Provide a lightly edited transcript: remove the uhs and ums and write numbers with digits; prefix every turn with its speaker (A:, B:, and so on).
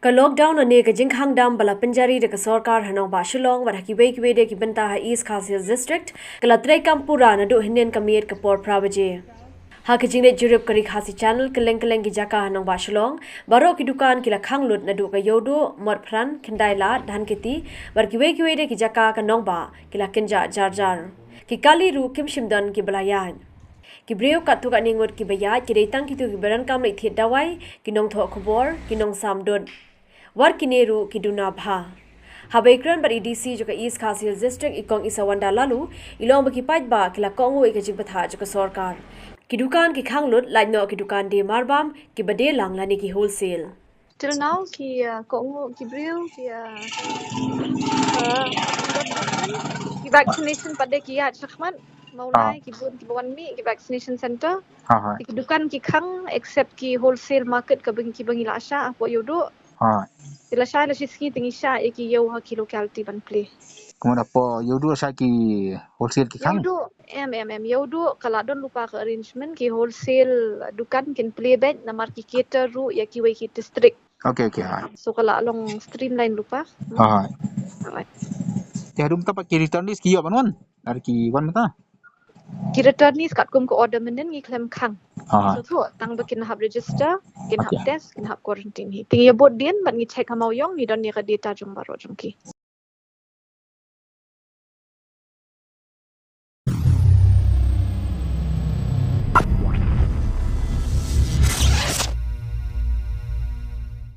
A: Ka lockdown ane ka jingkhang dam bala pynjari de ka sorkar nongbah shillong war kiwei de ki bynta KHASI district kala treikam pura naduh hynnin ka miet ka por baje. Ha ka jingleit jurip ka RiKhasi channel kylleng ki jaka nongbah shillong baroh ki dukan kila khang lut naduh ka iewduh motohran khyndai la dhanketi war kiwei de ki jaka ka nongbah kila kynjah jar ki kali ru kim shimdan ki balayan. Ki breu kat tu kat ningut ki bayat ki datang ki tu ki baran kam lek thiet dawai ki nong tho khobor ki nong sam dod war kineru ki duna bha habaikran bar EDC jo ka East KHASI district ikong isawanda lalu ilong baki pait ba kila kong we ka jibbatha jo ka sorkar ki dukan ki khang lut lai no ki dukan de marbam ki bade lang lani ki wholesale
B: till now ki kongo ki bril ki vaccination pada ki iaid sakhman maulai ki bun ki bawan mi ki vaccination center ki dukan ki khang except ki wholesale market ka bagi ki bangi lasha apo iewduh lasha la siski tingisha ki yeu ha ki locality ban play
C: kemudian apa iewduh ki wholesale ki khang
B: iewduh kalau don lupa ke arrangement ki wholesale dukan kin play back namar ki cater ru ya ki wei ki district
C: okay
B: so kalau long streamline lupa
C: ya dum ta ki return list ki yo banwan ar ki wan mata
B: ki return ni skat kum ko order menen ngi claim khang so tu tang bakin hab register kin hab test kin hab quarantine hi ting ye bot dien ban ngi check hamau yong ni don ni ka data jong baro jong ki